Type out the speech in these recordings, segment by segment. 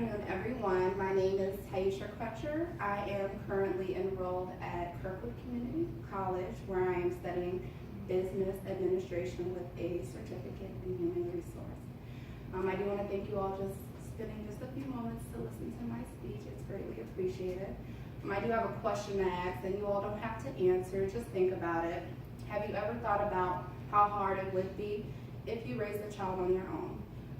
afternoon, everyone. My name is Taisha Crutcher. I am currently enrolled at Kirkwood Community College, where I am studying business administration with a certificate in human resource. I do want to thank you all just spending just a few moments to listen to my speech. It's greatly appreciated. I do have a question to ask, and you all don't have to answer. Just think about it. Have you ever thought about how hard it would be if you raised a child on your own?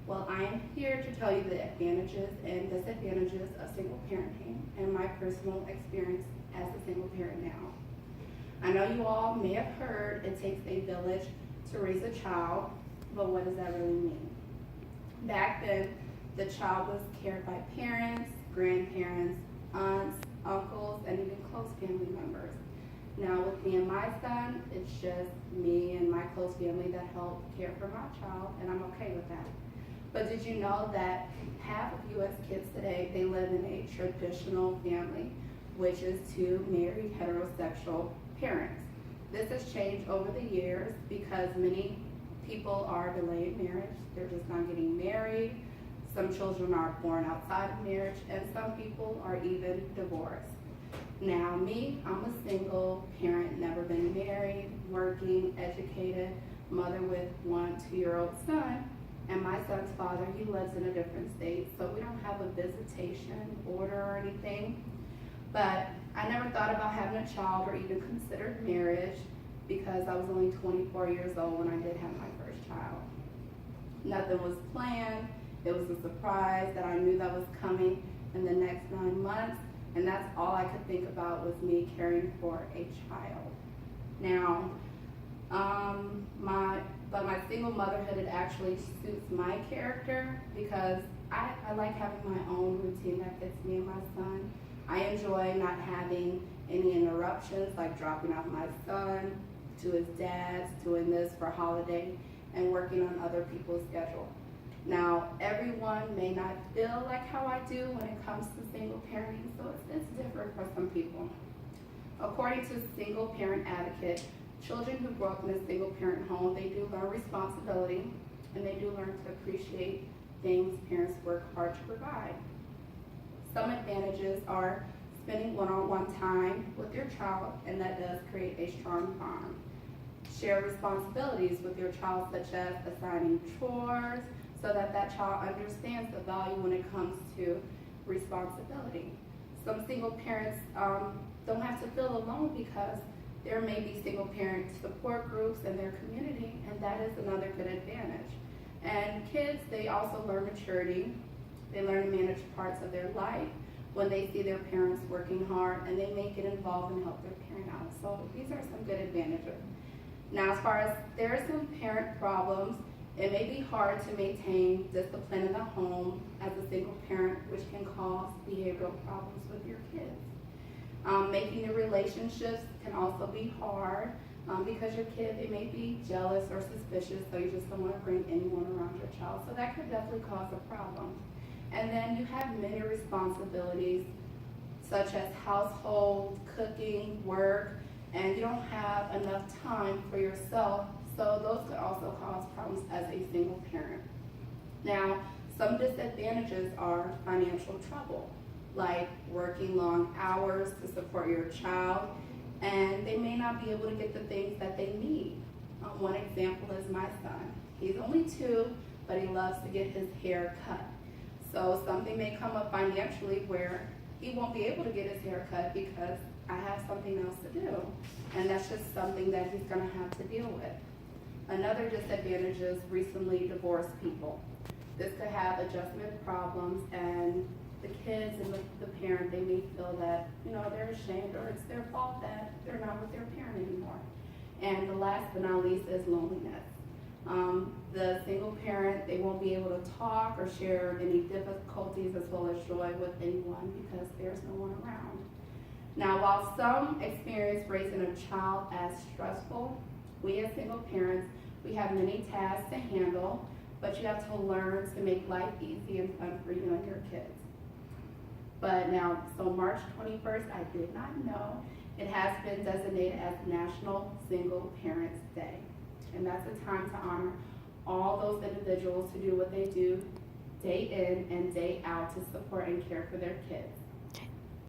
Well, I am here to tell you the advantages and disadvantages of single parenting and my personal experience as a single parent now. I know you all may have heard it takes a village to raise a child, but what does that really mean? Back then, the child was cared by parents, grandparents, aunts, uncles, and even close family members. Now with me and my son, it's just me and my close family that help care for my child, and I'm okay with that. But did you know that half of U.S. kids today, they live in a traditional family, which is two married heterosexual parents? This has changed over the years because many people are delaying marriage. They're just not getting married. Some children are born outside of marriage, and some people are even divorced. Now me, I'm a single parent, never been married, working, educated, mother with 1 2-year-old son. And my son's father, he lives in a different state, so we don't have a visitation order or anything. But I never thought about having a child or even considered marriage because I was only 24 years old when I did have my first child. Nothing was planned. It was a surprise that I knew that was coming in the next 9 months, and that's all I could think about was me caring for a child. Now, my single motherhood, it actually suits my character because I like having my own routine that fits me and my son. I enjoy not having any interruptions, like dropping off my son to his dad's, doing this for holiday, and working on other people's schedule. Now, everyone may not feel like how I do when it comes to single parenting, so it's different for some people. According to Single Parent Advocate, children who grow up in a single parent home, they do learn responsibility and they do learn to appreciate things parents work hard to provide. Some advantages are spending one-on-one time with your child, and that does create a strong bond. Share responsibilities with your child, such as assigning chores, so that that child understands the value when it comes to responsibility. Some single parents don't have to feel alone because there may be single parent support groups in their community, and that is another good advantage. And kids, they also learn maturity. They learn to manage parts of their life when they see their parents working hard, and they may get involved and help their parent out. So these are some good advantages. Now, as far as there are some parent problems, it may be hard to maintain discipline in the home as a single parent, which can cause behavioral problems with your kids. Making new relationships can also be hard because your kid, they may be jealous or suspicious, so you just don't want to bring anyone around your child. So that could definitely cause a problem. And then you have many responsibilities such as household, cooking, work, and you don't have enough time for yourself, so those could also cause problems as a single parent. Now, some disadvantages are financial trouble, like working long hours to support your child, and they may not be able to get the things that they need. One example is my son. He's only 2, but he loves to get his hair cut. So something may come up financially where he won't be able to get his hair cut because I have something else to do. And that's just something that he's gonna have to deal with. Another disadvantage is recently divorced people. This could have adjustment problems, and the kids and the parent, they may feel that, they're ashamed or it's their fault that they're not with their parent anymore. And the last but not least is loneliness. The single parent, they won't be able to talk or share any difficulties as well as joy with anyone because there's no one around. Now, while some experience raising a child as stressful, we as single parents, we have many tasks to handle, but you have to learn to make life easy and fun for you and your kids. But now, so March 21st, I did not know, it has been designated as National Single Parents Day. And that's a time to honor all those individuals who do what they do day in and day out to support and care for their kids.